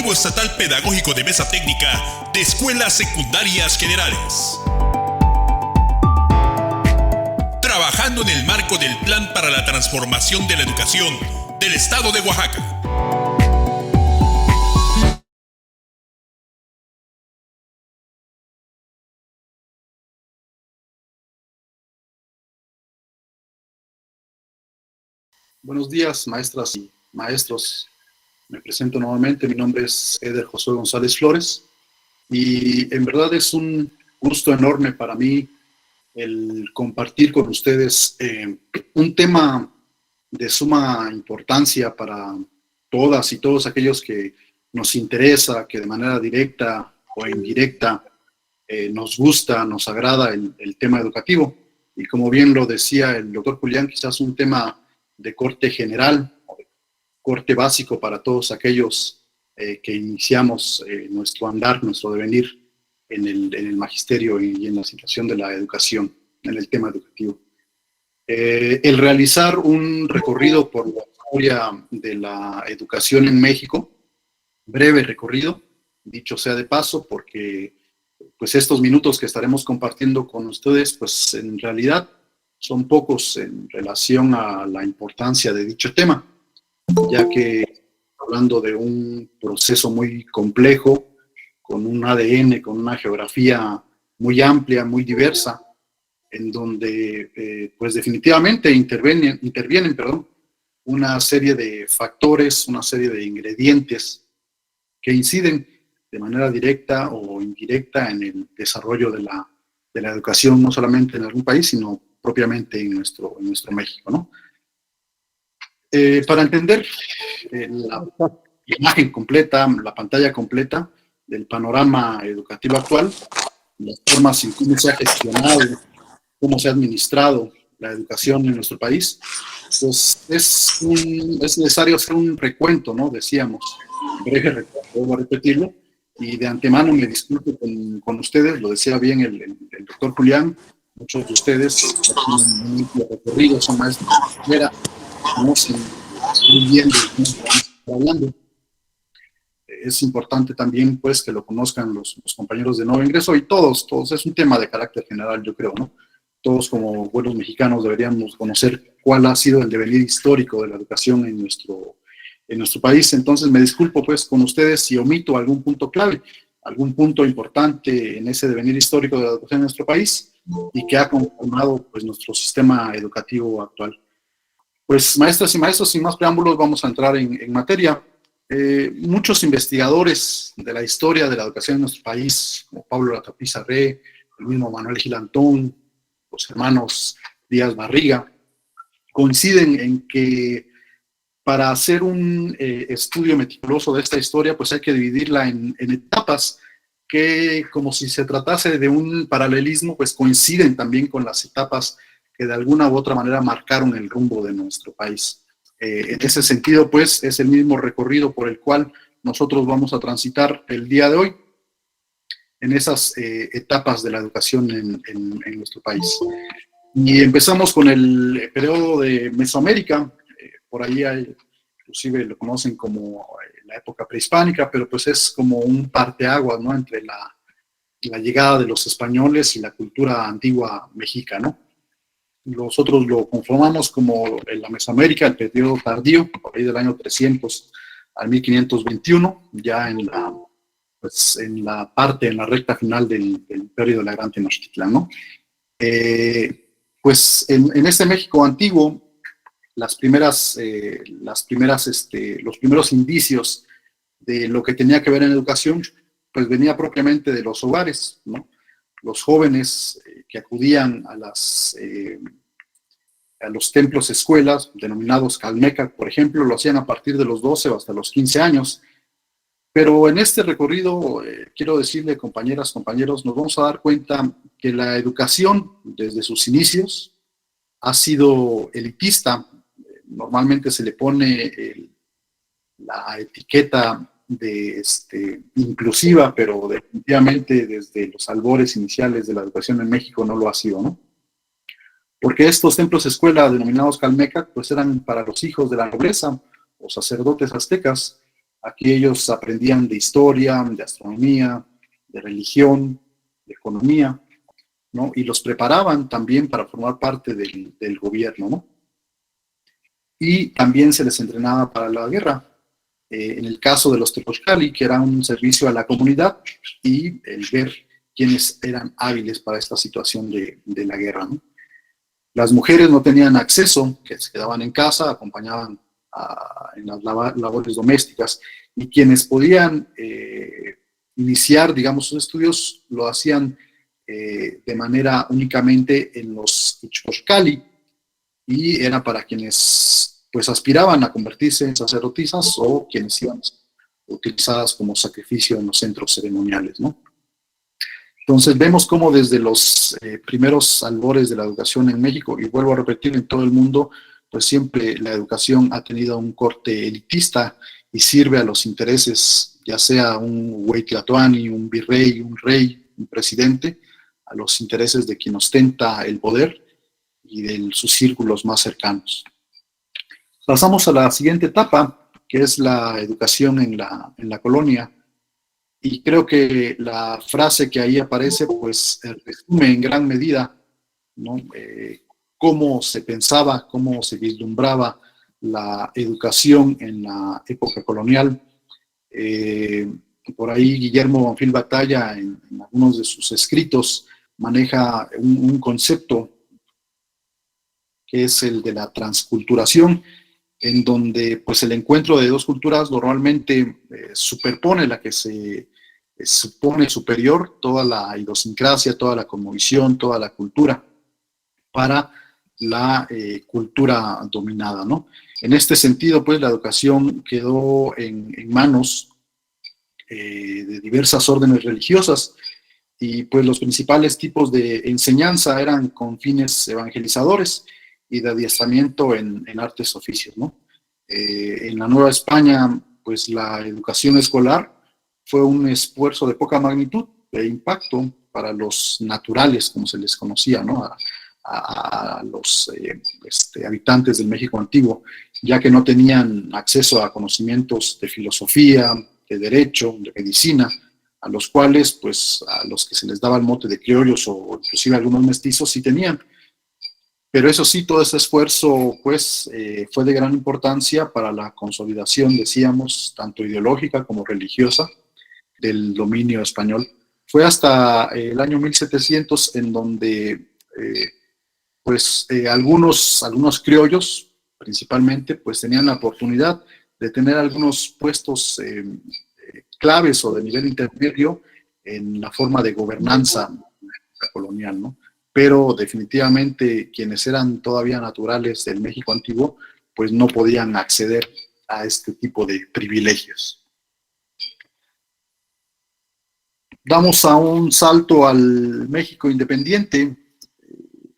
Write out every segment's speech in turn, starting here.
Programa Estatal Pedagógico de Mesa Técnica de Escuelas Secundarias Generales. Trabajando en el marco del Plan para la Transformación de la Educación del Estado de Oaxaca. Buenos días, maestras y maestros. Me presento nuevamente. Mi nombre es Eder Josué González Flores y en verdad es un gusto enorme para mí el compartir con ustedes un tema de suma importancia para todas y todos aquellos que nos interesa, que de manera directa o indirecta nos gusta, nos agrada el tema educativo. Y como bien lo decía el doctor Julián, quizás un tema de corte general, corte básico para todos aquellos que iniciamos nuestro andar, nuestro devenir en el magisterio y en la situación de la educación, en el tema educativo. El realizar un recorrido por la historia de la educación en México, breve recorrido, dicho sea de paso, porque pues estos minutos que estaremos compartiendo con ustedes, pues en realidad son pocos en relación a la importancia de dicho tema, ya que hablando de un proceso muy complejo, con un ADN, con una geografía muy amplia, muy diversa, en donde pues definitivamente intervienen una serie de factores, una serie de ingredientes que inciden de manera directa o indirecta en el desarrollo de la educación, no solamente en algún país, sino propiamente en nuestro México, ¿no? Para entender la imagen completa, la pantalla completa del panorama educativo actual, las formas en cómo se ha gestionado, cómo se ha administrado la educación en nuestro país, pues es necesario hacer un recuento, ¿no? Decíamos, breve recuento, vuelvo a repetirlo, y de antemano me disculpo con ustedes, lo decía bien el doctor Julián, muchos de ustedes tienen un recorrido, son maestros de carrera, conocen muy bien de qué estamos hablando. Es importante también, pues, que lo conozcan los compañeros de nuevo ingreso y todos, es un tema de carácter general, yo creo, ¿no? Todos como buenos mexicanos deberíamos conocer cuál ha sido el devenir histórico de la educación en nuestro país. Entonces me disculpo, pues, con ustedes si omito algún punto clave, algún punto importante en ese devenir histórico de la educación en nuestro país y que ha conformado, pues, nuestro sistema educativo actual. Pues, maestras y maestros, sin más preámbulos, vamos a entrar en materia. Muchos investigadores de la historia de la educación en nuestro país, como Pablo Latapizza Rey, el mismo Manuel Gilantón, los hermanos Díaz Barriga, coinciden en que para hacer un estudio meticuloso de esta historia, pues hay que dividirla en etapas que, como si se tratase de un paralelismo, pues coinciden también con las etapas que de alguna u otra manera marcaron el rumbo de nuestro país. En ese sentido, pues, es el mismo recorrido por el cual nosotros vamos a transitar el día de hoy en esas etapas de la educación en nuestro país. Y empezamos con el periodo de Mesoamérica, por ahí hay, inclusive lo conocen como la época prehispánica, pero pues es como un parteaguas, ¿no?, entre la llegada de los españoles y la cultura antigua mexica, ¿no? Nosotros lo conformamos como la Mesoamérica, el periodo tardío, por ahí del año 300 al 1521, ya en la parte, en la recta final del imperio de la Gran Tenochtitlan, ¿no? Pues en este México antiguo, los primeros indicios de lo que tenía que ver en educación, pues venía propiamente de los hogares, ¿no? Los jóvenes que acudían a los templos escuelas, denominados Calmecac, por ejemplo, lo hacían a partir de los 12 o hasta los 15 años. Pero en este recorrido, quiero decirle, compañeras, compañeros, nos vamos a dar cuenta que la educación, desde sus inicios, ha sido elitista. Normalmente se le pone la etiqueta de inclusiva, pero definitivamente desde los albores iniciales de la educación en México no lo ha sido, ¿no? Porque estos templos escuela denominados Calmecac, pues eran para los hijos de la nobleza o sacerdotes aztecas, Aquí ellos aprendían de historia, de astronomía, de religión, de economía, ¿no? Y los preparaban también para formar parte del gobierno, ¿no? Y también se les entrenaba para la guerra. En el caso de los Tepochcali, que era un servicio a la comunidad y el ver quiénes eran hábiles para esta situación de la guerra, ¿no? Las mujeres no tenían acceso, que se quedaban en casa, acompañaban en las labores domésticas, y quienes podían iniciar, digamos, sus estudios, lo hacían de manera únicamente en los Ichpochcali, y era para quienes pues aspiraban a convertirse en sacerdotisas o quienes iban utilizadas como sacrificio en los centros ceremoniales, ¿no? Entonces vemos cómo desde los primeros albores de la educación en México, y vuelvo a repetir, en todo el mundo, pues siempre la educación ha tenido un corte elitista y sirve a los intereses, ya sea un hueytlatoani, un virrey, un rey, un presidente, a los intereses de quien ostenta el poder y de sus círculos más cercanos. Pasamos a la siguiente etapa, que es la educación en la colonia. Y creo que la frase que ahí aparece, pues resume en gran medida, ¿no? Cómo se pensaba, cómo se vislumbraba la educación en la época colonial. Por ahí Guillermo Bonfil Batalla, en algunos de sus escritos, maneja un concepto que es el de la transculturación, en donde pues el encuentro de dos culturas normalmente superpone la que se supone superior, toda la idiosincrasia, toda la cosmovisión, toda la cultura, para la cultura dominada, ¿no? En este sentido, pues la educación quedó en manos de diversas órdenes religiosas, y pues los principales tipos de enseñanza eran con fines evangelizadores y de adiestramiento en artes oficios, ¿no? En la Nueva España, pues la educación escolar fue un esfuerzo de poca magnitud, de impacto para los naturales, como se les conocía, ¿no? A los habitantes del México antiguo, ya que no tenían acceso a conocimientos de filosofía, de derecho, de medicina, a los cuales, pues, a los que se les daba el mote de criollos o inclusive algunos mestizos sí tenían. Pero eso sí, todo ese esfuerzo, pues, fue de gran importancia para la consolidación, decíamos, tanto ideológica como religiosa, del dominio español. Fue hasta el año 1700 en donde, algunos criollos, principalmente, pues, tenían la oportunidad de tener algunos puestos claves o de nivel intermedio en la forma de gobernanza colonial, ¿no? Pero definitivamente quienes eran todavía naturales del México antiguo, pues no podían acceder a este tipo de privilegios. Damos a un salto al México independiente,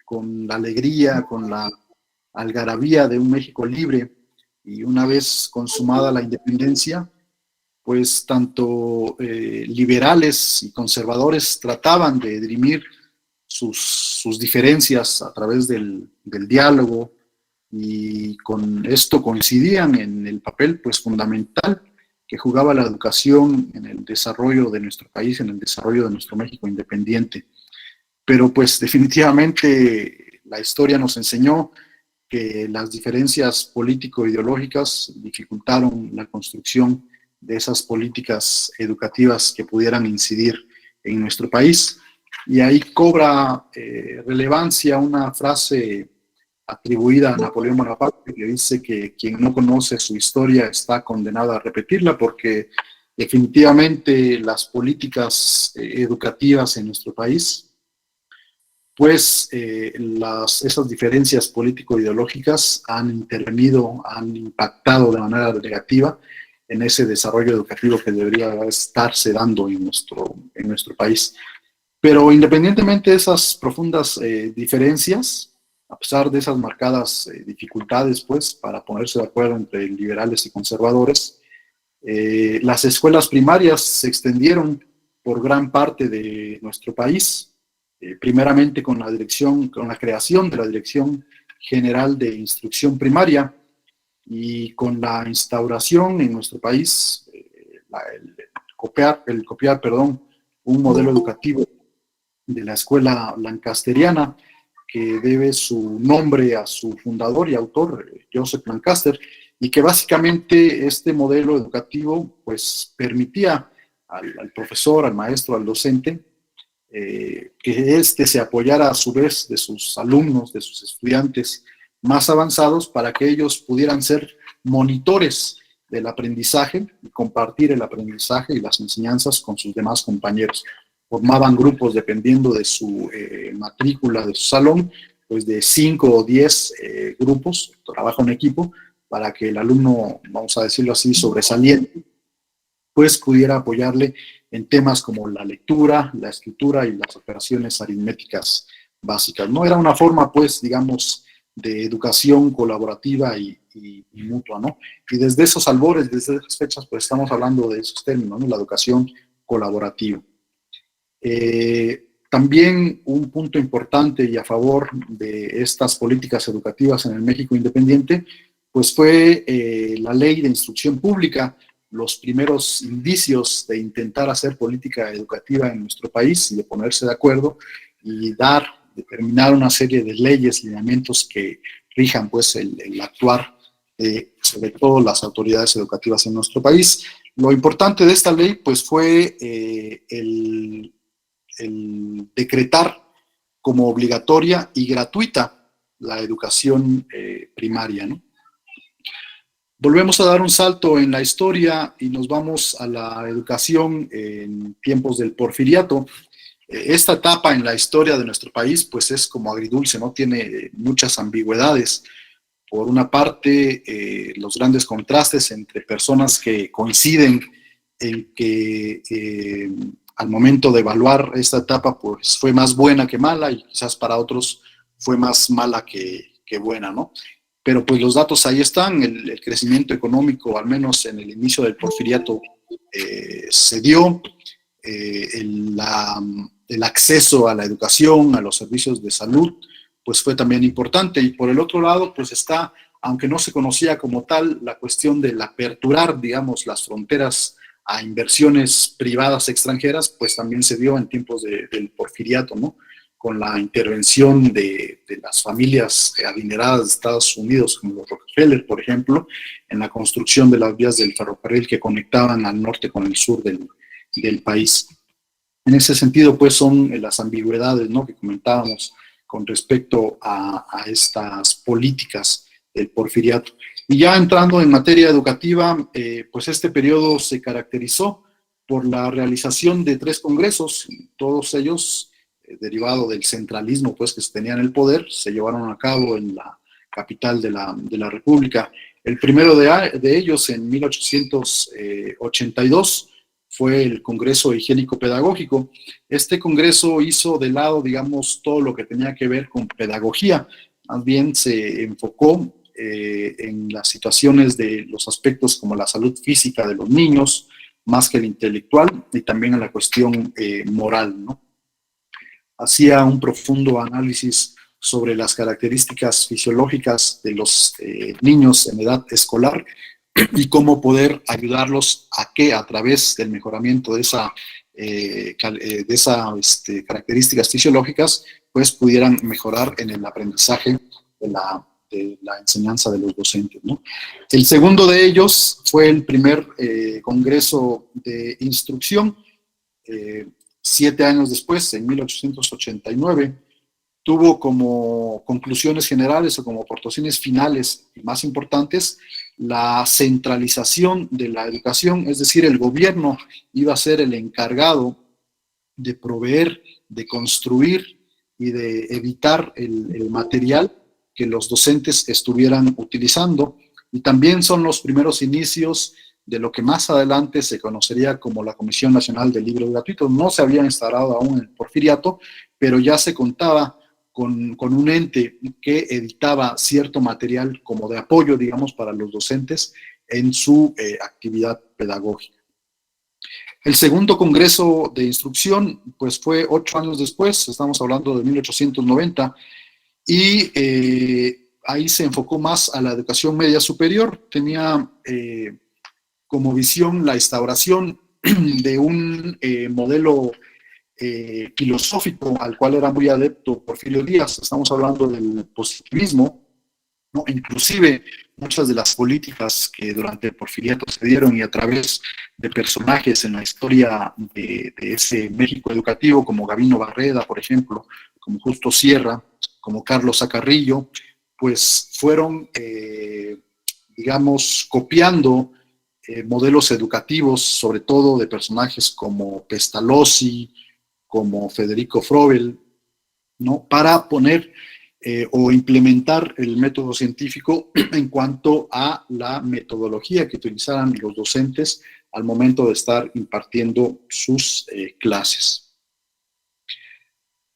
con la alegría, con la algarabía de un México libre, y una vez consumada la independencia, pues tanto liberales y conservadores trataban de dirimir sus diferencias a través del diálogo, y con esto coincidían en el papel, pues, fundamental que jugaba la educación en el desarrollo de nuestro país, en el desarrollo de nuestro México independiente. Pero pues definitivamente la historia nos enseñó que las diferencias político-ideológicas dificultaron la construcción de esas políticas educativas que pudieran incidir en nuestro país. Y ahí cobra relevancia una frase atribuida a Napoleón Bonaparte, que dice que quien no conoce su historia está condenado a repetirla, porque definitivamente las políticas educativas en nuestro país, pues esas diferencias político-ideológicas han intervenido, han impactado de manera negativa en ese desarrollo educativo que debería estarse dando en nuestro país. Pero independientemente de esas profundas diferencias, a pesar de esas marcadas dificultades, pues, para ponerse de acuerdo entre liberales y conservadores, las escuelas primarias se extendieron por gran parte de nuestro país, primeramente con la creación de la Dirección General de Instrucción Primaria, y con la instauración en nuestro país copiar, un modelo educativo de la escuela lancasteriana, que debe su nombre a su fundador y autor, Joseph Lancaster, y que básicamente este modelo educativo pues permitía al profesor, al maestro, al docente, que éste se apoyara a su vez de sus alumnos, de sus estudiantes más avanzados, para que ellos pudieran ser monitores del aprendizaje y compartir el aprendizaje y las enseñanzas con sus demás compañeros. Formaban grupos dependiendo de su matrícula de su salón, pues de 5 o 10 grupos, trabaja en equipo, para que el alumno, vamos a decirlo así, sobresaliente, pues pudiera apoyarle en temas como la lectura, la escritura y las operaciones aritméticas básicas. No era una forma, pues, digamos, de educación colaborativa y mutua, ¿no? Y desde esos albores, desde esas fechas, pues estamos hablando de esos términos, ¿no? La educación colaborativa. También un punto importante y a favor de estas políticas educativas en el México independiente, pues fue la ley de instrucción pública, los primeros indicios de intentar hacer política educativa en nuestro país y de ponerse de acuerdo y determinar una serie de leyes, lineamientos que rijan pues el actuar sobre todo las autoridades educativas en nuestro país. Lo importante de esta ley pues fue el decretar como obligatoria y gratuita la educación primaria, ¿no? Volvemos a dar un salto en la historia y nos vamos a la educación en tiempos del Porfiriato. Esta etapa en la historia de nuestro país pues es como agridulce, ¿no? Tiene muchas ambigüedades. Por una parte, los grandes contrastes entre personas que coinciden en que al momento de evaluar esta etapa pues fue más buena que mala, y quizás para otros fue más mala que buena, ¿no? Pero pues los datos ahí están. El crecimiento económico, al menos en el inicio del Porfiriato, se dio. El acceso a la educación, a los servicios de salud, pues fue también importante. Y por el otro lado, pues está, aunque no se conocía como tal, la cuestión del aperturar, digamos, las fronteras a inversiones privadas extranjeras, pues también se dio en tiempos del Porfiriato, ¿no? Con la intervención de las familias adineradas de Estados Unidos, como los Rockefeller, por ejemplo, en la construcción de las vías del ferrocarril que conectaban al norte con el sur del país. En ese sentido, pues son las ambigüedades, ¿no?, que comentábamos con respecto a estas políticas del Porfiriato. Y ya entrando en materia educativa, pues este periodo se caracterizó por la realización de 3 congresos, todos ellos derivado del centralismo pues que se tenía en el poder, se llevaron a cabo en la capital de la República. El primero de ellos, en 1882, fue el Congreso Higiénico Pedagógico. Este congreso hizo de lado, digamos, todo lo que tenía que ver con pedagogía. Más bien se enfocó en las situaciones de los aspectos como la salud física de los niños, más que el intelectual, y también en la cuestión moral, ¿no? Hacía un profundo análisis sobre las características fisiológicas de los niños en edad escolar y cómo poder ayudarlos a que a través del mejoramiento de esas características fisiológicas pues pudieran mejorar en el aprendizaje de la enseñanza de los docentes, ¿no? El segundo de ellos fue el primer congreso de instrucción. 7 años después, en 1889, tuvo como conclusiones generales o como aportaciones finales y más importantes la centralización de la educación, es decir, el gobierno iba a ser el encargado de proveer, de construir y de evitar el material que los docentes estuvieran utilizando, y también son los primeros inicios de lo que más adelante se conocería como la Comisión Nacional del Libro Gratuito. No se había instalado aún el Porfiriato, pero ya se contaba con un ente que editaba cierto material como de apoyo, digamos, para los docentes en su actividad pedagógica. El segundo Congreso de Instrucción, pues fue 8 años después, estamos hablando de 1890, y ahí se enfocó más a la educación media superior. Tenía como visión la instauración de un modelo filosófico al cual era muy adepto Porfirio Díaz. Estamos hablando del positivismo, ¿no? Inclusive muchas de las políticas que durante el porfiriato se dieron y a través de personajes en la historia de ese México educativo, como Gabino Barreda, por ejemplo, como Justo Sierra, como Carlos Acarrillo, pues fueron, digamos, copiando modelos educativos, sobre todo de personajes como Pestalozzi, como Federico Froebel, ¿no? Para poner o implementar el método científico en cuanto a la metodología que utilizaran los docentes al momento de estar impartiendo sus clases.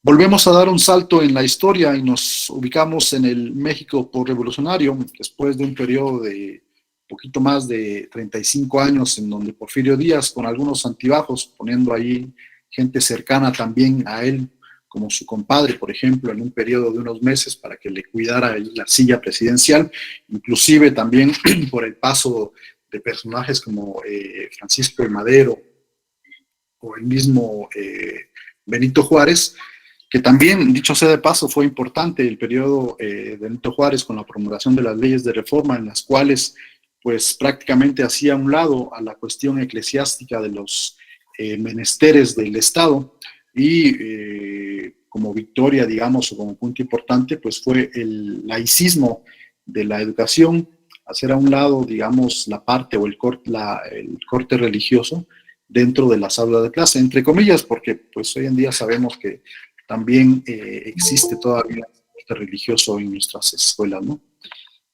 Volvemos a dar un salto en la historia y nos ubicamos en el México postrevolucionario, después de un periodo de poquito más de 35 años en donde Porfirio Díaz, con algunos altibajos, poniendo ahí gente cercana también a él, como su compadre, por ejemplo, en un periodo de unos meses para que le cuidara ahí la silla presidencial, inclusive también por el paso de personajes como Francisco de Madero o el mismo Benito Juárez, que también, dicho sea de paso, fue importante el periodo de Benito Juárez con la promulgación de las leyes de reforma en las cuales pues prácticamente hacía a un lado a la cuestión eclesiástica de los menesteres del Estado y como victoria, digamos, o como punto importante, pues fue el laicismo de la educación, hacer a un lado, digamos, la parte o el corte religioso dentro de las aulas de clase, entre comillas, porque pues hoy en día sabemos que también existe todavía el corte religioso en nuestras escuelas, ¿no?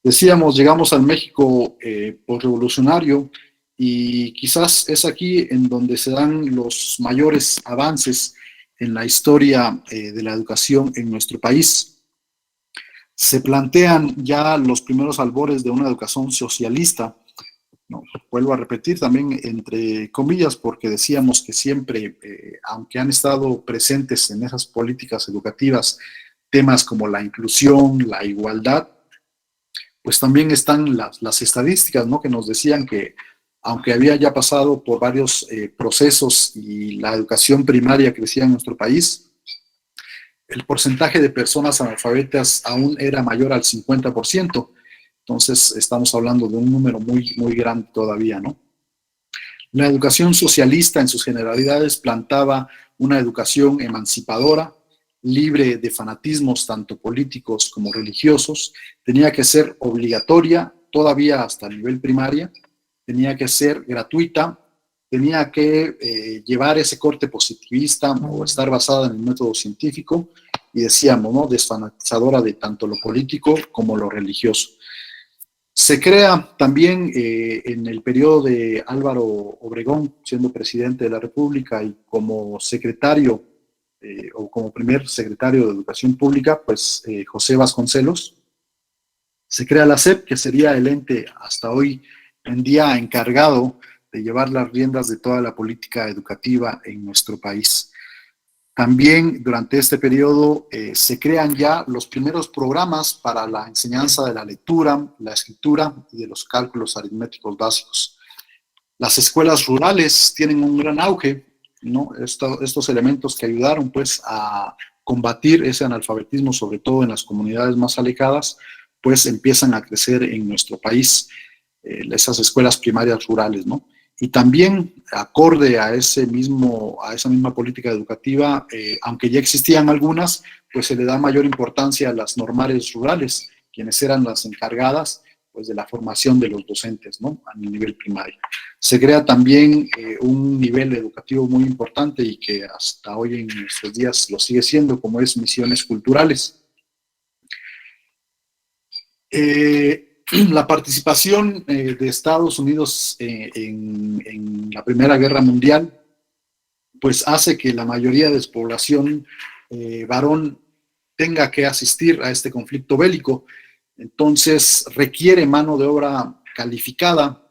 Decíamos, llegamos al México postrevolucionario y quizás es aquí en donde se dan los mayores avances en la historia de la educación en nuestro país. Se plantean ya los primeros albores de una educación socialista, no, vuelvo a repetir también entre comillas porque decíamos que siempre, aunque han estado presentes en esas políticas educativas temas como la inclusión, la igualdad, pues también están las estadísticas, ¿no? Que nos decían que aunque había ya pasado por varios procesos y la educación primaria crecía en nuestro país, el porcentaje de personas analfabetas aún era mayor al 50%. Entonces, estamos hablando de un número muy, muy grande todavía, ¿no? La educación socialista en sus generalidades plantaba una educación emancipadora, libre de fanatismos tanto políticos como religiosos, tenía que ser obligatoria todavía hasta el nivel primaria, tenía que ser gratuita, tenía que llevar ese corte positivista o estar basada en el método científico y decíamos, ¿no? Desfanatizadora de tanto lo político como lo religioso. Se crea también en el periodo de Álvaro Obregón, siendo presidente de la República y como secretario o como primer secretario de Educación Pública, pues José Vasconcelos. Se crea la SEP, que sería el ente hasta hoy en día encargado de llevar las riendas de toda la política educativa en nuestro país. También durante este periodo se crean ya los primeros programas para la enseñanza de la lectura, la escritura y de los cálculos aritméticos básicos. Las escuelas rurales tienen un gran auge, ¿no? Estos elementos que ayudaron pues a combatir ese analfabetismo, sobre todo en las comunidades más alejadas, pues empiezan a crecer en nuestro país, esas escuelas primarias rurales, ¿no? Y también, acorde a esa misma política educativa, aunque ya existían algunas, pues se le da mayor importancia a las normales rurales, quienes eran las encargadas pues, de la formación de los docentes, ¿no? A nivel primario. Se crea también un nivel educativo muy importante y que hasta hoy en nuestros días lo sigue siendo, como es misiones culturales. La participación de Estados Unidos en la Primera Guerra Mundial pues hace que la mayoría de su población varón tenga que asistir a este conflicto bélico. Entonces requiere mano de obra calificada,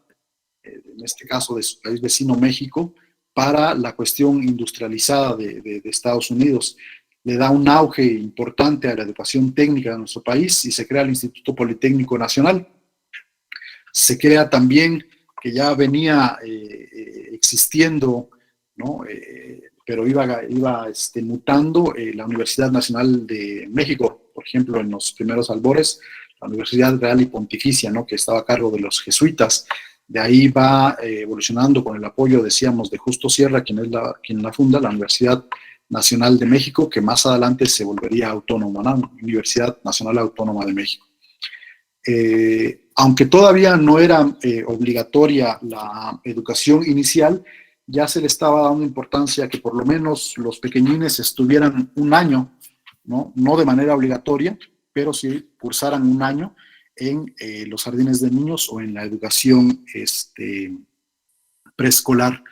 en este caso de su país vecino México, para la cuestión industrializada de Estados Unidos. Le da un auge importante a la educación técnica de nuestro país y se crea el Instituto Politécnico Nacional. Se crea también que ya venía existiendo, ¿no? Pero iba mutando. La Universidad Nacional de México, por ejemplo, en los primeros albores, la Universidad Real y Pontificia, ¿no? Que estaba a cargo de los jesuitas. De ahí va evolucionando con el apoyo, decíamos, de Justo Sierra, quien la funda, la Universidad Nacional de México, que más adelante se volvería autónoma, ¿no? Universidad Nacional Autónoma de México. Aunque todavía no era obligatoria la educación inicial, ya se le estaba dando importancia a que por lo menos los pequeñines estuvieran un año, no de manera obligatoria, pero sí cursaran un año en los jardines de niños o en la educación preescolar.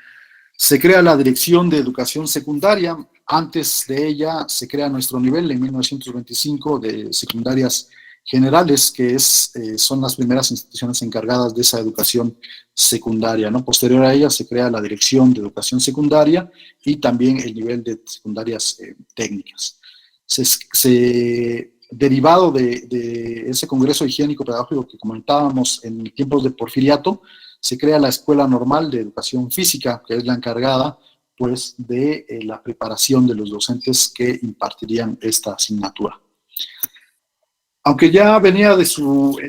Se crea la Dirección de Educación Secundaria. Antes de ella se crea nuestro nivel en 1925 de secundarias generales, que son las primeras instituciones encargadas de esa educación secundaria, ¿no? Posterior a ella se crea la Dirección de Educación Secundaria y también el nivel de secundarias técnicas. Derivado de ese Congreso Higiénico Pedagógico que comentábamos en tiempos de Porfiriato, se crea la Escuela Normal de Educación Física, que es la encargada, pues, de la preparación de los docentes que impartirían esta asignatura. Aunque ya venía de su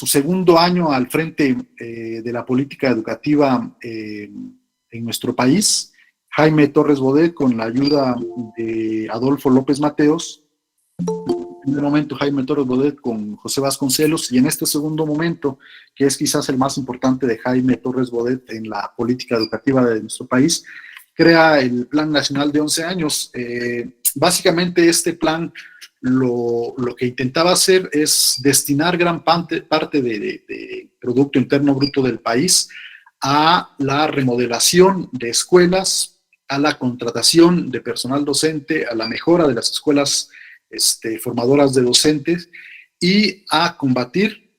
segundo año al frente de la política educativa en nuestro país, Jaime Torres Bodet, con la ayuda de Adolfo López Mateos, en primer momento Jaime Torres Bodet con José Vasconcelos, y en este segundo momento, que es quizás el más importante de Jaime Torres Bodet en la política educativa de nuestro país, crea el Plan Nacional de 11 años. Básicamente este plan lo que intentaba hacer es destinar gran parte de Producto Interno Bruto del país a la remodelación de escuelas, a la contratación de personal docente, a la mejora de las escuelas formadoras de docentes y a combatir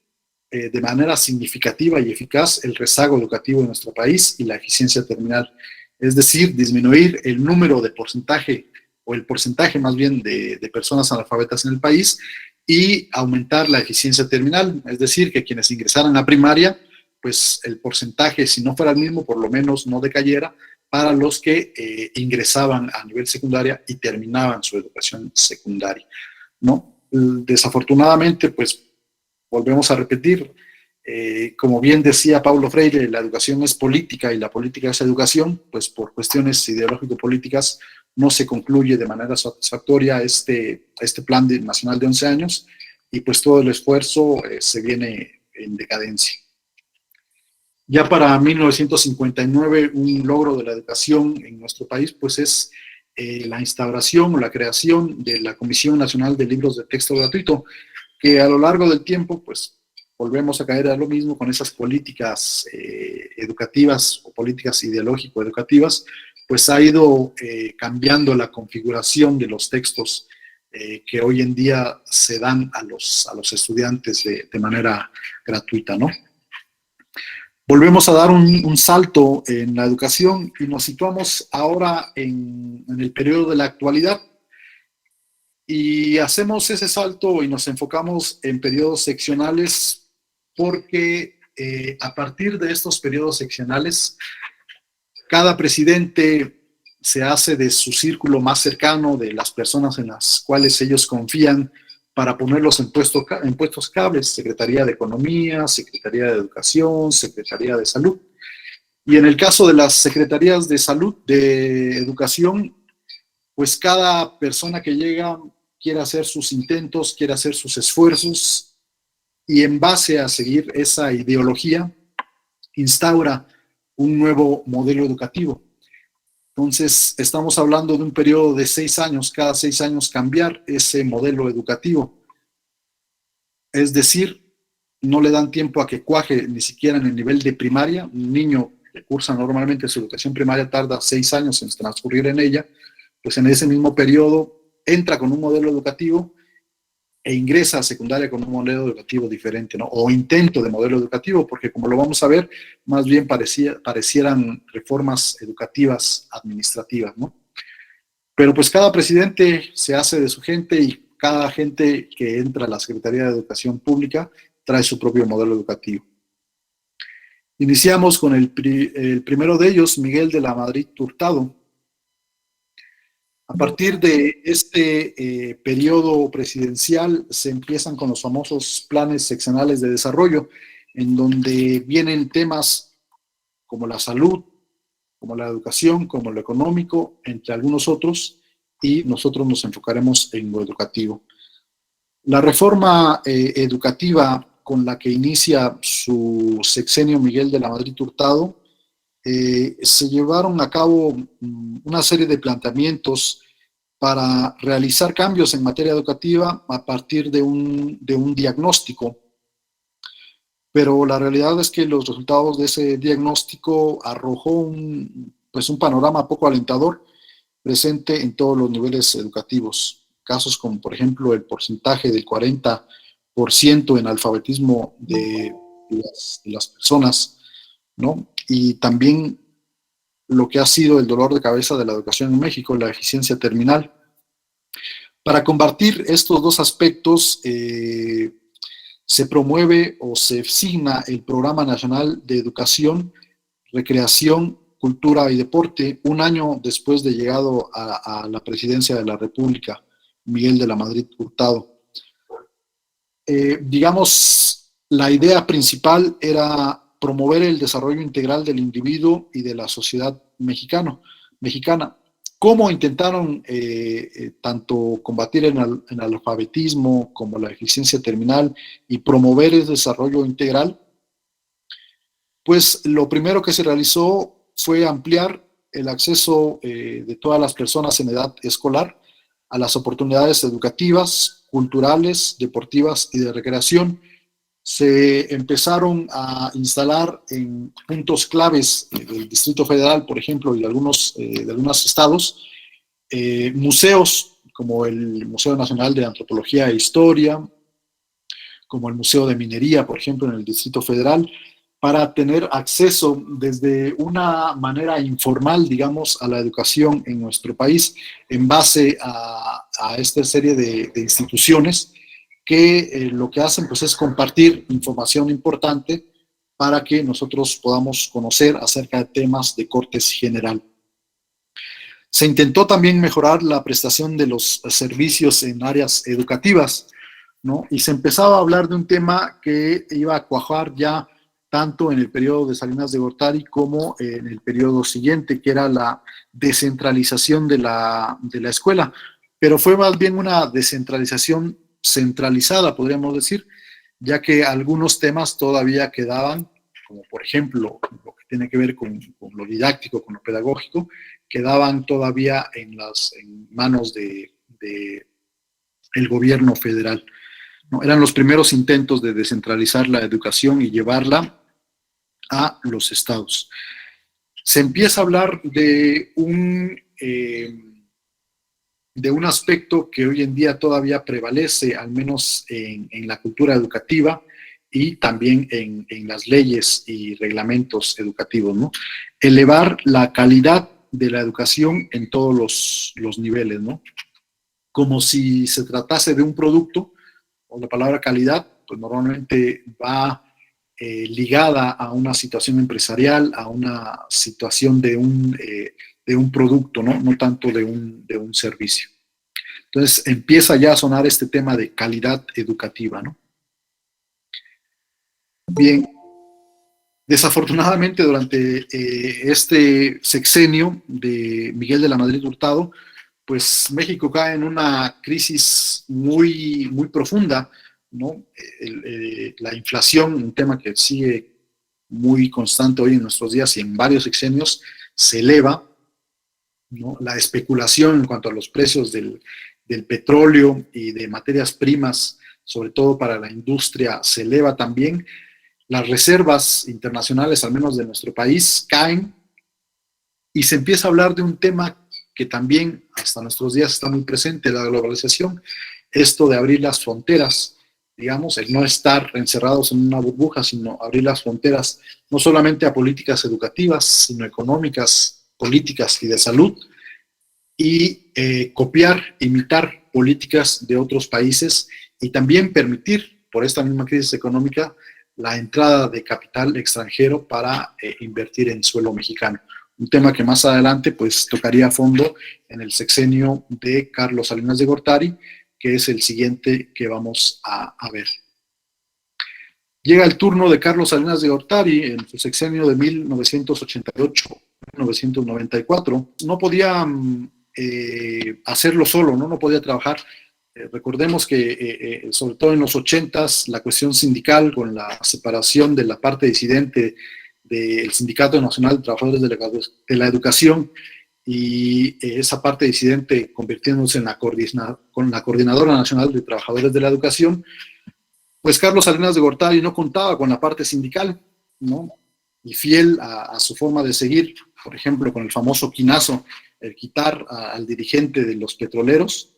de manera significativa y eficaz el rezago educativo en nuestro país y la eficiencia terminal. Es decir, disminuir el número de porcentaje, o el porcentaje más bien de personas analfabetas en el país, y aumentar la eficiencia terminal, es decir, que quienes ingresaran a primaria, pues el porcentaje, si no fuera el mismo, por lo menos no decayera para los que ingresaban a nivel secundaria y terminaban su educación secundaria, ¿no? Desafortunadamente, pues volvemos a repetir, como bien decía Paulo Freire, la educación es política y la política es educación, pues por cuestiones ideológico-políticas no se concluye de manera satisfactoria este plan nacional de 11 años y pues todo el esfuerzo se viene en decadencia. Ya para 1959, un logro de la educación en nuestro país pues es la instauración o la creación de la Comisión Nacional de Libros de Texto Gratuito, que a lo largo del tiempo pues volvemos a caer a lo mismo con esas políticas educativas o políticas ideológico-educativas, pues ha ido cambiando la configuración de los textos que hoy en día se dan a los estudiantes de manera gratuita, ¿no? Volvemos a dar un salto en la educación y nos situamos ahora en el periodo de la actualidad. Y hacemos ese salto y nos enfocamos en periodos seccionales porque a partir de estos periodos seccionales, cada presidente se hace de su círculo más cercano, de las personas en las cuales ellos confían para ponerlos en puestos claves: Secretaría de Economía, Secretaría de Educación, Secretaría de Salud. Y en el caso de las secretarías de salud, de educación, pues cada persona que llega quiere hacer sus intentos, quiere hacer sus esfuerzos y en base a seguir esa ideología instaura un nuevo modelo educativo. Entonces, estamos hablando de un periodo de 6 años, cada 6 años cambiar ese modelo educativo. Es decir, no le dan tiempo a que cuaje ni siquiera en el nivel de primaria. Un niño que cursa normalmente su educación primaria tarda 6 años en transcurrir en ella, pues en ese mismo periodo entra con un modelo educativo e ingresa a secundaria con un modelo educativo diferente, ¿no? O intento de modelo educativo, porque como lo vamos a ver, más bien parecieran reformas educativas administrativas, ¿no? Pero pues cada presidente se hace de su gente y cada gente que entra a la Secretaría de Educación Pública trae su propio modelo educativo. Iniciamos con el primero de ellos, Miguel de la Madrid Hurtado. A partir de este periodo presidencial se empiezan con los famosos planes seccionales de desarrollo, en donde vienen temas como la salud, como la educación, como lo económico, entre algunos otros, y nosotros nos enfocaremos en lo educativo. La reforma educativa con la que inicia su sexenio Miguel de la Madrid Hurtado, se llevaron a cabo una serie de planteamientos para realizar cambios en materia educativa a partir de un diagnóstico. Pero la realidad es que los resultados de ese diagnóstico arrojó un panorama poco alentador presente en todos los niveles educativos. Casos como, por ejemplo, el porcentaje del 40% en alfabetismo de las personas, ¿no? Y también lo que ha sido el dolor de cabeza de la educación en México, la eficiencia terminal. Para combatir estos dos aspectos, se promueve o se asigna el Programa Nacional de Educación, Recreación, Cultura y Deporte, un año después de llegado a la presidencia de la República, Miguel de la Madrid Hurtado. Digamos, la idea principal era promover el desarrollo integral del individuo y de la sociedad mexicana. ¿Cómo intentaron tanto combatir el analfabetismo como la eficiencia terminal y promover el desarrollo integral? Pues lo primero que se realizó fue ampliar el acceso de todas las personas en edad escolar a las oportunidades educativas, culturales, deportivas y de recreación. Se empezaron a instalar en puntos claves del Distrito Federal, por ejemplo, y de algunos estados, museos como el Museo Nacional de Antropología e Historia, como el Museo de Minería, por ejemplo, en el Distrito Federal, para tener acceso desde una manera informal, digamos, a la educación en nuestro país, en base a esta serie de instituciones que lo que hacen pues es compartir información importante para que nosotros podamos conocer acerca de temas de corte general. Se intentó también mejorar la prestación de los servicios en áreas educativas, ¿no? Y se empezaba a hablar de un tema que iba a cuajar ya tanto en el periodo de Salinas de Gortari como en el periodo siguiente, que era la descentralización de la escuela. Pero fue más bien una descentralización centralizada, podríamos decir, ya que algunos temas todavía quedaban, como por ejemplo lo que tiene que ver con lo didáctico, con lo pedagógico, quedaban todavía en manos del gobierno federal, ¿no? Eran los primeros intentos de descentralizar la educación y llevarla a los estados. Se empieza a hablar de un aspecto que hoy en día todavía prevalece, al menos en la cultura educativa y también en las leyes y reglamentos educativos, ¿no? Elevar la calidad de la educación en todos los niveles, ¿no? Como si se tratase de un producto, o la palabra calidad, pues normalmente va ligada a una situación empresarial, a una situación de un producto, ¿no? No tanto de un servicio. Entonces empieza ya a sonar este tema de calidad educativa, ¿no? Bien, desafortunadamente durante este sexenio de Miguel de la Madrid Hurtado, pues México cae en una crisis muy, muy profunda, ¿no? La inflación, un tema que sigue muy constante hoy en nuestros días y en varios sexenios, se eleva, ¿no? La especulación en cuanto a los precios del petróleo y de materias primas, sobre todo para la industria, se eleva también. Las reservas internacionales, al menos de nuestro país, caen y se empieza a hablar de un tema que también hasta nuestros días está muy presente, la globalización, esto de abrir las fronteras, digamos, el no estar encerrados en una burbuja, sino abrir las fronteras no solamente a políticas educativas, sino económicas, políticas y de salud, y copiar, imitar políticas de otros países y también permitir, por esta misma crisis económica, la entrada de capital extranjero para invertir en suelo mexicano. Un tema que más adelante pues tocaría a fondo en el sexenio de Carlos Salinas de Gortari, que es el siguiente que vamos a ver. Llega el turno de Carlos Salinas de Gortari en su sexenio de 1988-1994. No podía hacerlo solo, no podía trabajar. Recordemos que, sobre todo en los 80s, la cuestión sindical, con la separación de la parte disidente del Sindicato Nacional de Trabajadores de la Educación y esa parte disidente convirtiéndose en la Coordinadora Nacional de Trabajadores de la Educación, pues Carlos Salinas de Gortari no contaba con la parte sindical, ¿no? Y fiel a su forma de seguir, por ejemplo, con el famoso quinazo, el quitar al dirigente de los petroleros,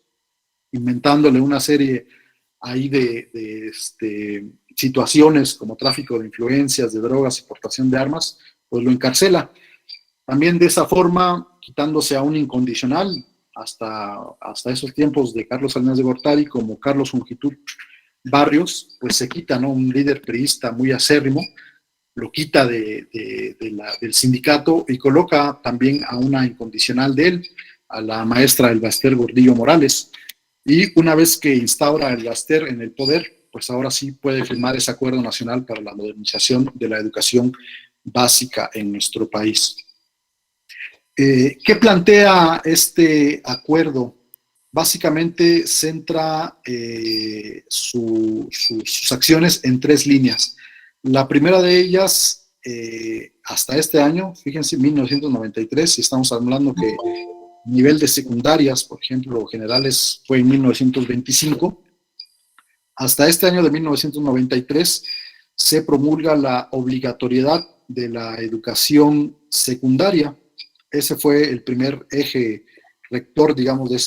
inventándole una serie ahí de situaciones como tráfico de influencias, de drogas y portación de armas, pues lo encarcela. También de esa forma, quitándose a un incondicional, hasta esos tiempos de Carlos Salinas de Gortari, como Carlos Ungitud Barrios, pues se quita, ¿no? Un líder priista muy acérrimo, lo quita del sindicato y coloca también a una incondicional de él, a la maestra Elbaster Gordillo Morales. Y una vez que instaura el Elbaster en el poder, pues ahora sí puede firmar ese acuerdo nacional para la modernización de la educación básica en nuestro país. ¿Qué plantea este acuerdo? Básicamente centra sus acciones en 3 líneas. La primera de ellas, hasta este año, fíjense, 1993, y estamos hablando que nivel de secundarias, por ejemplo, generales, fue en 1925. Hasta este año de 1993 se promulga la obligatoriedad de la educación secundaria. Ese fue el primer eje rector, digamos, de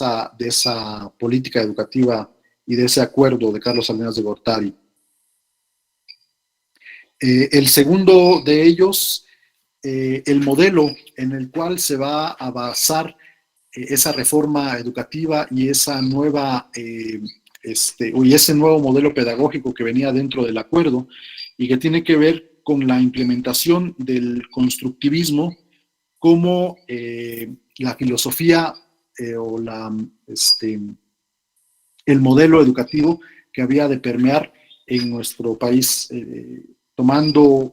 esa política educativa y de ese acuerdo de Carlos Salinas de Gortari. El segundo de ellos, el modelo en el cual se va a basar esa reforma educativa y esa nueva, y ese nuevo modelo pedagógico que venía dentro del acuerdo y que tiene que ver con la implementación del constructivismo como la filosofía o el modelo educativo que había de permear en nuestro país, tomando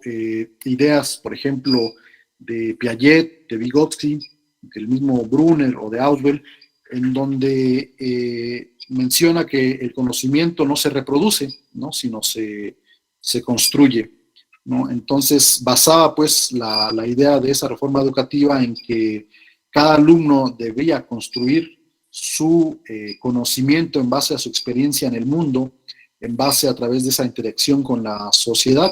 ideas, por ejemplo, de Piaget, de Vygotsky, del mismo Brunner o de Auswell, en donde menciona que el conocimiento no se reproduce, ¿no? Sino se construye, ¿no? Entonces basaba pues la idea de esa reforma educativa en que cada alumno debía construir su conocimiento en base a su experiencia en el mundo, en base a través de esa interacción con la sociedad,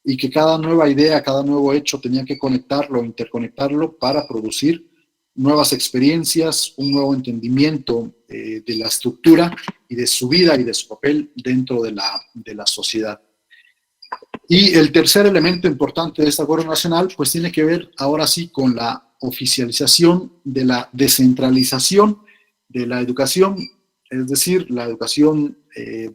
y que cada nueva idea, cada nuevo hecho tenía que conectarlo, interconectarlo para producir nuevas experiencias, un nuevo entendimiento de la estructura y de su vida y de su papel dentro de la sociedad. Y el tercer elemento importante de este acuerdo nacional, pues tiene que ver ahora sí con la oficialización de la descentralización de la educación, es decir, la educación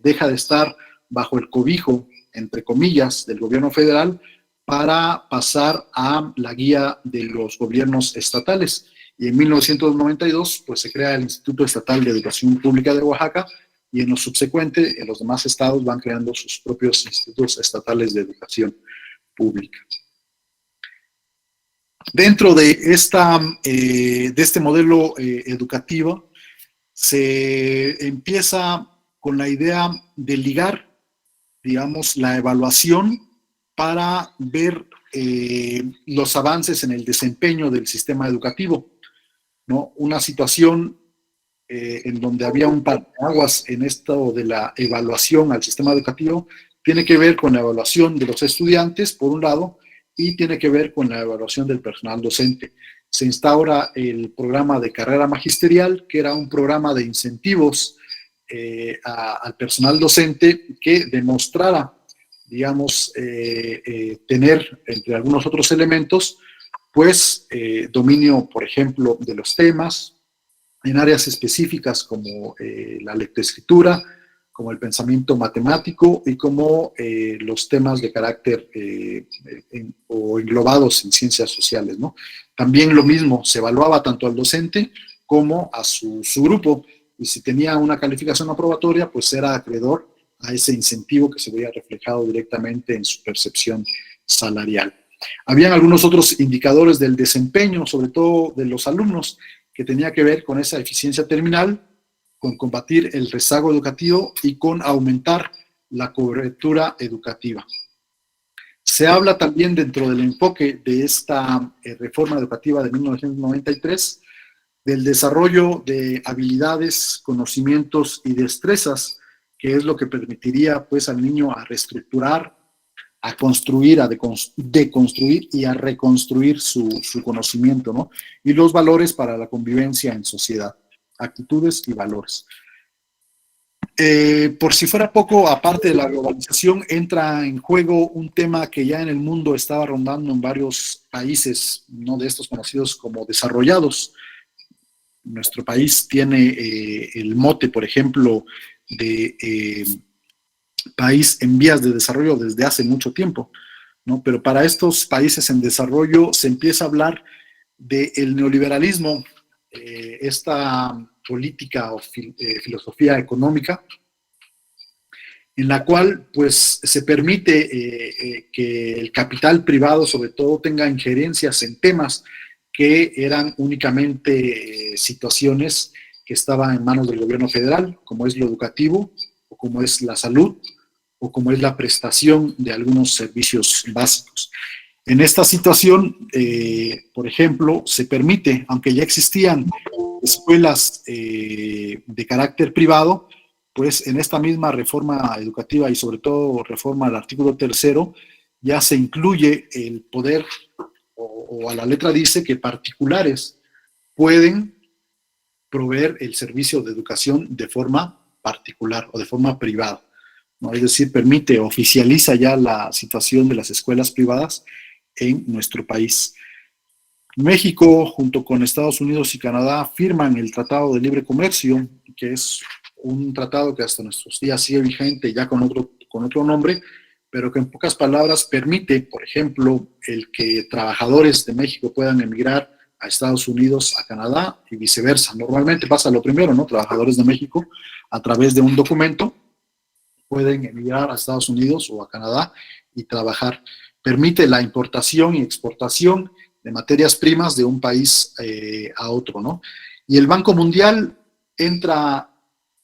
deja de estar bajo el cobijo, entre comillas, del gobierno federal para pasar a la guía de los gobiernos estatales. Y en 1992, pues se crea el Instituto Estatal de Educación Pública de Oaxaca, y en lo subsecuente, en los demás estados van creando sus propios institutos estatales de educación pública. Dentro de este modelo educativo, se empieza con la idea de ligar, digamos, la evaluación para ver los avances en el desempeño del sistema educativo, ¿no? Una situación en donde había un parteaguas en esto de la evaluación al sistema educativo, tiene que ver con la evaluación de los estudiantes, por un lado, y tiene que ver con la evaluación del personal docente. Se instaura el programa de carrera magisterial, que era un programa de incentivos al personal docente que demostrara, digamos, tener, entre algunos otros elementos, pues dominio, por ejemplo, de los temas, en áreas específicas como la lectoescritura, como el pensamiento matemático y como los temas de carácter o englobados en ciencias sociales, ¿no? También lo mismo, se evaluaba tanto al docente como a su grupo, y si tenía una calificación aprobatoria, pues era acreedor a ese incentivo que se veía reflejado directamente en su percepción salarial. Habían algunos otros indicadores del desempeño, sobre todo de los alumnos, que tenía que ver con esa eficiencia terminal, con combatir el rezago educativo y con aumentar la cobertura educativa. Se habla también dentro del enfoque de esta reforma educativa de 1993 del desarrollo de habilidades, conocimientos y destrezas, que es lo que permitiría pues al niño a reestructurar, a construir, a deconstruir y a reconstruir su conocimiento, ¿no? Y los valores para la convivencia en sociedad, actitudes y valores. Por si fuera poco, aparte de la globalización, entra en juego un tema que ya en el mundo estaba rondando en varios países, no de estos conocidos como desarrollados. Nuestro país tiene el mote, por ejemplo, de país en vías de desarrollo desde hace mucho tiempo, ¿no? Pero para estos países en desarrollo se empieza a hablar del neoliberalismo, esta política o filosofía económica, en la cual pues se permite que el capital privado sobre todo tenga injerencias en temas que eran únicamente situaciones que estaban en manos del gobierno federal, como es lo educativo, o como es la salud, o como es la prestación de algunos servicios básicos. En esta situación, por ejemplo, se permite, aunque ya existían escuelas de carácter privado, pues en esta misma reforma educativa y sobre todo reforma al artículo 3, ya se incluye el poder, o a la letra dice que particulares pueden proveer el servicio de educación de forma particular o de forma privada, ¿no? Es decir, permite, oficializa ya la situación de las escuelas privadas en nuestro país. México, junto con Estados Unidos y Canadá, firman el Tratado de Libre Comercio, que es un tratado que hasta nuestros días sigue vigente, ya con otro nombre, pero que en pocas palabras permite, por ejemplo, el que trabajadores de México puedan emigrar a Estados Unidos, a Canadá y viceversa. Normalmente pasa lo primero, ¿no? Trabajadores de México, a través de un documento, pueden emigrar a Estados Unidos o a Canadá y trabajar. Permite la importación y exportación de materias primas de un país a otro, ¿no? Y el Banco Mundial entra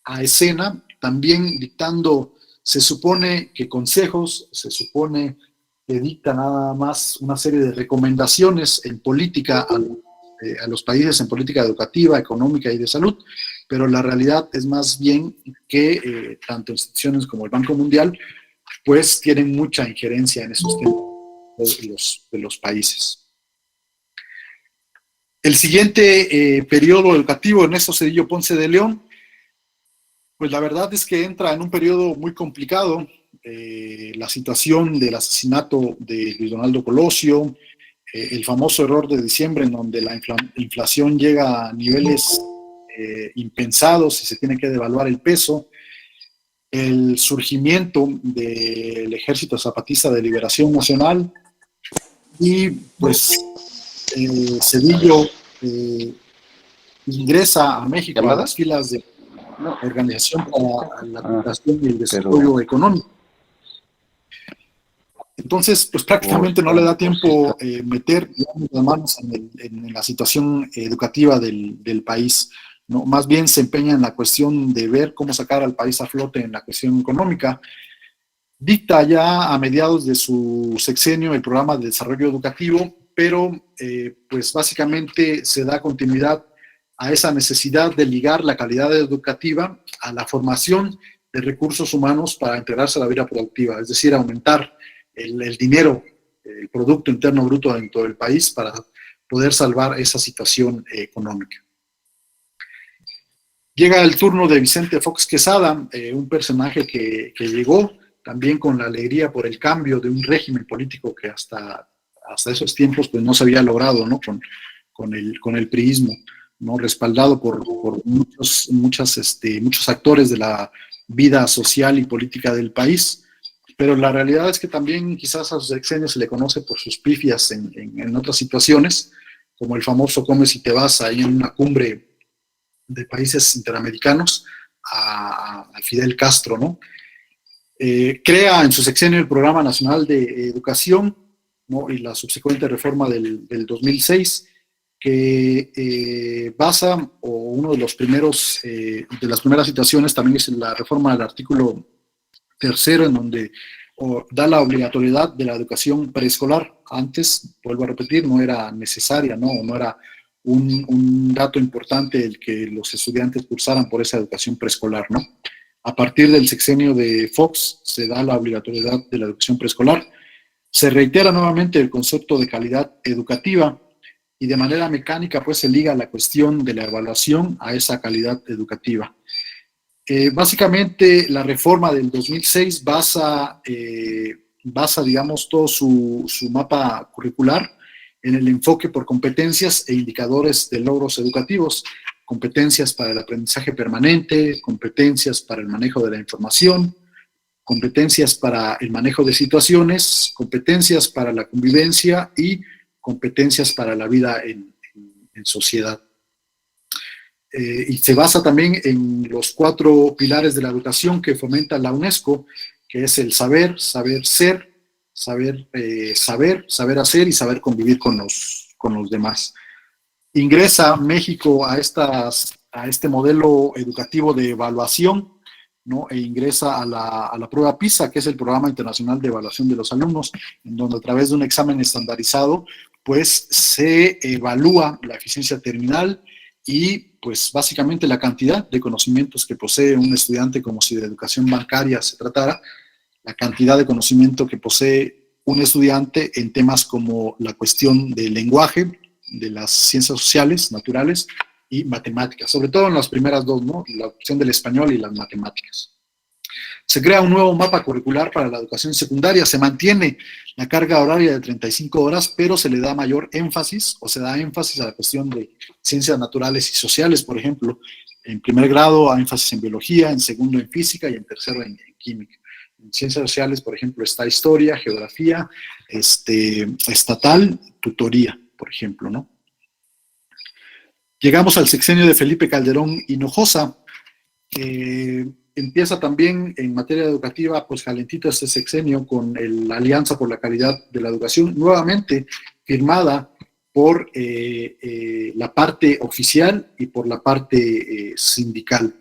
a escena también dictando, se supone que consejos, se supone que dicta nada más una serie de recomendaciones en política a los países en política educativa, económica y de salud, pero la realidad es más bien que tanto instituciones como el Banco Mundial pues tienen mucha injerencia en esos temas de los países. El siguiente periodo educativo, Ernesto Zedillo Ponce de León, pues la verdad es que entra en un periodo muy complicado. La situación del asesinato de Luis Donaldo Colosio, el famoso error de diciembre en donde la inflación llega a niveles impensados y se tiene que devaluar el peso, el surgimiento del Ejército Zapatista de Liberación Nacional y pues Zedillo ingresa a México a las filas de la Organización para la Cooperación y el Desarrollo Económico. Entonces, pues prácticamente no le da tiempo meter las manos en la situación educativa del país, ¿no? Más bien se empeña en la cuestión de ver cómo sacar al país a flote en la cuestión económica. Dicta ya a mediados de su sexenio el programa de desarrollo educativo, pero pues básicamente se da continuidad a esa necesidad de ligar la calidad educativa a la formación de recursos humanos para integrarse a la vida productiva, es decir, aumentar el dinero, el Producto Interno Bruto dentro del país para poder salvar esa situación económica. Llega el turno de Vicente Fox Quesada, un personaje que llegó también con la alegría por el cambio de un régimen político que hasta esos tiempos pues no se había logrado, ¿no? con el priismo, ¿no? Respaldado por muchos actores de la vida social y política del país. Pero la realidad es que también quizás a su sexenio se le conoce por sus pifias en otras situaciones, como el famoso come si te vas ahí en una cumbre de países interamericanos a Fidel Castro, ¿no? Crea en su sexenio el Programa Nacional de Educación, ¿no? Y la subsecuente reforma del 2006, que basa, o uno de los primeros, de las primeras situaciones también es la reforma del artículo tercero, en donde da la obligatoriedad de la educación preescolar. Antes, vuelvo a repetir, no era necesaria, no era un dato importante el que los estudiantes cursaran por esa educación preescolar, ¿no? A partir del sexenio de Fox se da la obligatoriedad de la educación preescolar. Se reitera nuevamente el concepto de calidad educativa y de manera mecánica pues se liga la cuestión de la evaluación a esa calidad educativa. Básicamente la reforma del 2006 basa digamos, todo su mapa curricular en el enfoque por competencias e indicadores de logros educativos, competencias para el aprendizaje permanente, competencias para el manejo de la información, competencias para el manejo de situaciones, competencias para la convivencia y competencias para la vida en sociedad. Y se basa también en los 4 pilares de la educación que fomenta la UNESCO, que es el saber, saber ser, saber hacer y saber convivir con los demás. Ingresa México a este modelo educativo de evaluación, ¿no? E ingresa a la prueba PISA, que es el Programa Internacional de Evaluación de los Alumnos, en donde a través de un examen estandarizado, pues se evalúa la eficiencia terminal y pues básicamente la cantidad de conocimientos que posee un estudiante, como si de educación bancaria se tratara, la cantidad de conocimiento que posee un estudiante en temas como la cuestión del lenguaje, de las ciencias sociales, naturales y matemáticas, sobre todo en las primeras 2, ¿no? La opción del español y las matemáticas. Se crea un nuevo mapa curricular para la educación secundaria, se mantiene la carga horaria de 35 horas, pero se le da mayor énfasis, o se da énfasis a la cuestión de ciencias naturales y sociales, por ejemplo. En primer grado hay énfasis en biología, en segundo en física y en tercero en química. En ciencias sociales, por ejemplo, está historia, geografía, estatal, tutoría, por ejemplo, ¿no? Llegamos al sexenio de Felipe Calderón Hinojosa, que empieza también en materia educativa, pues calentito este sexenio con la Alianza por la Calidad de la Educación, nuevamente firmada por la parte oficial y por la parte sindical.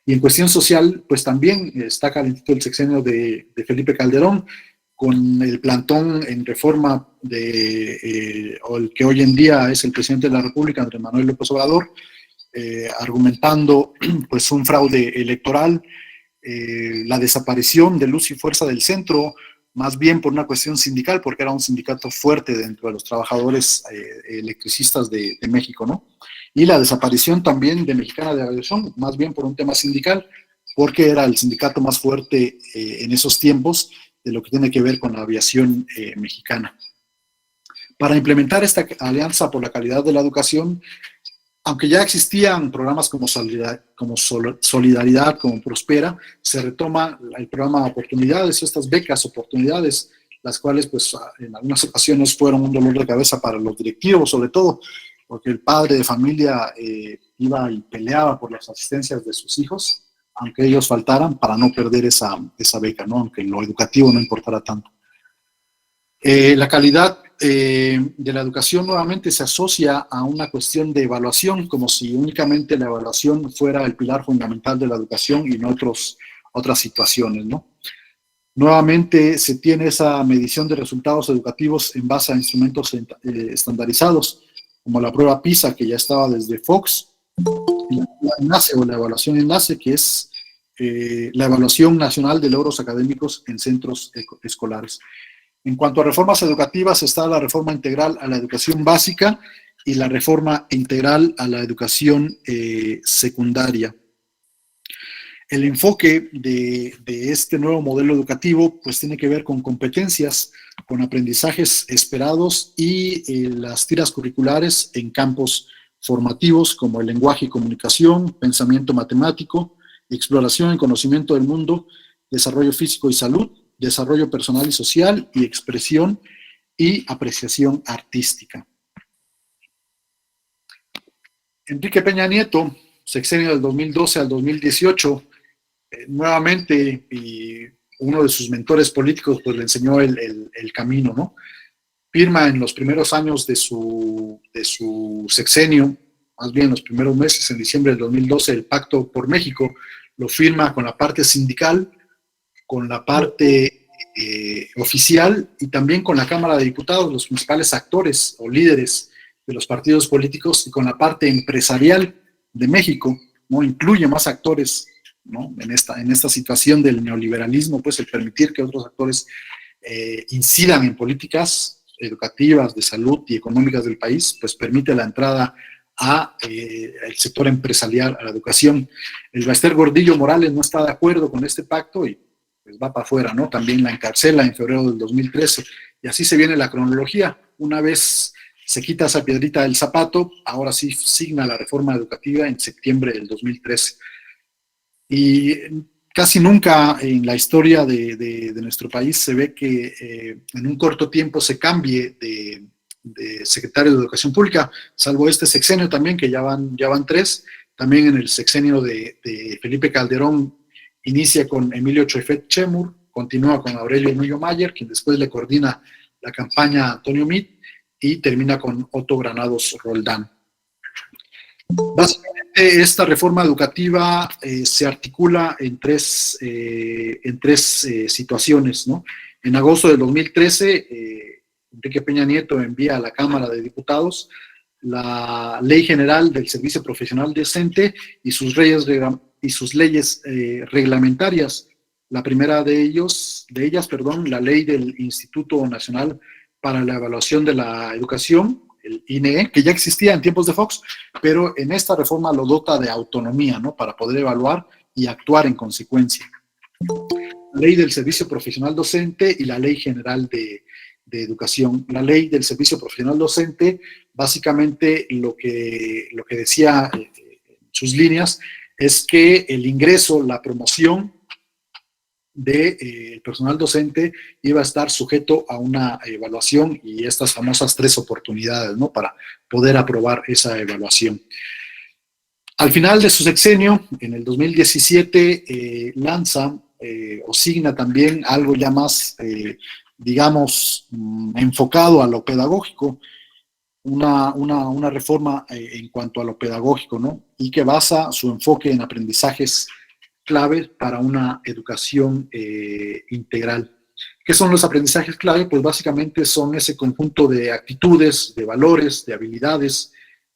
Y en cuestión social, pues también está calentito el sexenio de Felipe Calderón, con el plantón en reforma o el que hoy en día es el presidente de la República, Andrés Manuel López Obrador, argumentando pues un fraude electoral, la desaparición de Luz y Fuerza del Centro, más bien por una cuestión sindical, porque era un sindicato fuerte dentro de los trabajadores electricistas de México, ¿no? Y la desaparición también de Mexicana de Aviación, más bien por un tema sindical, porque era el sindicato más fuerte en esos tiempos de lo que tiene que ver con la aviación mexicana. Para implementar esta alianza por la calidad de la educación, aunque ya existían programas como Solidaridad, como Prospera, se retoma el programa de oportunidades, estas becas oportunidades, las cuales pues en algunas ocasiones fueron un dolor de cabeza para los directivos, sobre todo porque el padre de familia iba y peleaba por las asistencias de sus hijos, aunque ellos faltaran, para no perder esa beca, ¿no? Aunque lo educativo no importara tanto. La calidad de la educación nuevamente se asocia a una cuestión de evaluación, como si únicamente la evaluación fuera el pilar fundamental de la educación y no otras situaciones, ¿no? Nuevamente se tiene esa medición de resultados educativos en base a instrumentos estandarizados, como la prueba PISA, que ya estaba desde Fox, y la enlace o la evaluación enlace, que es la evaluación nacional de logros académicos en centros escolares. En cuanto a reformas educativas, está la reforma integral a la educación básica y la reforma integral a la educación secundaria. El enfoque de este nuevo modelo educativo pues tiene que ver con competencias, con aprendizajes esperados y las tiras curriculares en campos formativos como el lenguaje y comunicación, pensamiento matemático, exploración y conocimiento del mundo, desarrollo físico y salud, desarrollo personal y social, y expresión y apreciación artística. Enrique Peña Nieto, sexenio del 2012 al 2018, nuevamente, y uno de sus mentores políticos pues le enseñó el camino, ¿no? Firma en los primeros años de su sexenio, más bien los primeros meses, en diciembre del 2012, el Pacto por México. Lo firma con la parte sindical, con la parte oficial y también con la Cámara de Diputados, los principales actores o líderes de los partidos políticos, y con la parte empresarial de México, ¿no? Incluye más actores, ¿no? En esta situación del neoliberalismo, pues el permitir que otros actores incidan en políticas educativas, de salud y económicas del país, pues permite la entrada al sector empresarial, a la educación. El Baester Gordillo Morales no está de acuerdo con este pacto y pues va para afuera, ¿no? También la encarcela en febrero del 2013, y así se viene la cronología. Una vez se quita esa piedrita del zapato, ahora sí signa la reforma educativa en septiembre del 2013. Y casi nunca en la historia de nuestro país se ve que en un corto tiempo se cambie de secretario de Educación Pública, salvo este sexenio también, que ya van 3. También en el sexenio de Felipe Calderón inicia con Emilio Choifet Chemur, continúa con Aurelio Nuño Mayer, quien después le coordina la campaña a Antonio Meade, y termina con Otto Granados Roldán. Básicamente, esta reforma educativa se articula en tres situaciones, ¿no? En agosto del 2013, Enrique Peña Nieto envía a la Cámara de Diputados la Ley General del Servicio Profesional Docente y sus leyes reglamentarias. La primera de ellas, la Ley del Instituto Nacional para la Evaluación de la Educación, el INEE, que ya existía en tiempos de Fox, pero en esta reforma lo dota de autonomía, ¿no? Para poder evaluar y actuar en consecuencia. La Ley del Servicio Profesional Docente y la Ley General de Educación. La Ley del Servicio Profesional Docente, básicamente lo que decía en sus líneas es que el ingreso, la promoción del personal docente iba a estar sujeto a una evaluación y estas famosas 3 oportunidades, ¿no? Para poder aprobar esa evaluación. Al final de su sexenio, en el 2017, lanza o signa también algo ya más, digamos, enfocado a lo pedagógico, una reforma en cuanto a lo pedagógico, ¿no? Y que basa su enfoque en aprendizajes clave para una educación integral. ¿Qué son los aprendizajes clave? Pues básicamente son ese conjunto de actitudes, de valores, de habilidades,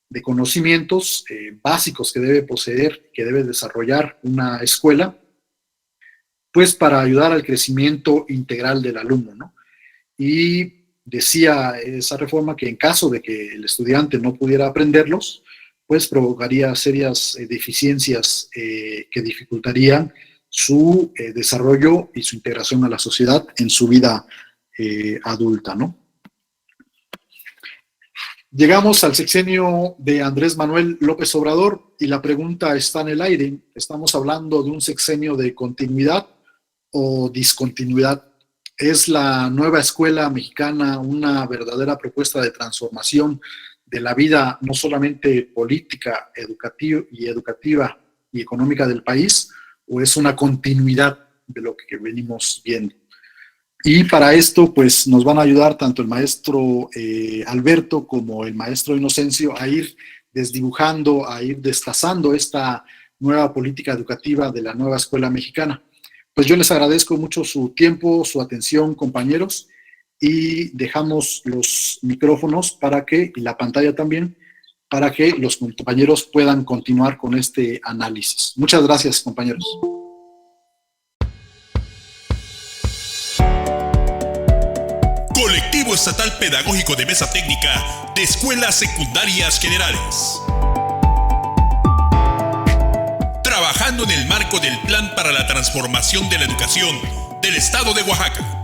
de conocimientos básicos que debe poseer, que debe desarrollar una escuela, pues para ayudar al crecimiento integral del alumno, ¿no? Y decía esa reforma que en caso de que el estudiante no pudiera aprenderlos, pues provocaría serias deficiencias que dificultarían su desarrollo y su integración a la sociedad en su vida adulta, ¿no? Llegamos al sexenio de Andrés Manuel López Obrador y la pregunta está en el aire. ¿Estamos hablando de un sexenio de continuidad o discontinuidad? ¿Es la nueva escuela mexicana una verdadera propuesta de transformación de la vida, no solamente política, educativa y económica del país, o es una continuidad de lo que venimos viendo? Y para esto, pues, nos van a ayudar tanto el maestro Alberto como el maestro Inocencio a ir desdibujando, a ir destazando esta nueva política educativa de la nueva escuela mexicana. Pues yo les agradezco mucho su tiempo, su atención, compañeros, y dejamos los micrófonos y la pantalla también, para que los compañeros puedan continuar con este análisis. Muchas gracias, compañeros. Colectivo Estatal Pedagógico de Mesa Técnica de Escuelas Secundarias Generales. Trabajando en el marco del Plan para la Transformación de la Educación del Estado de Oaxaca.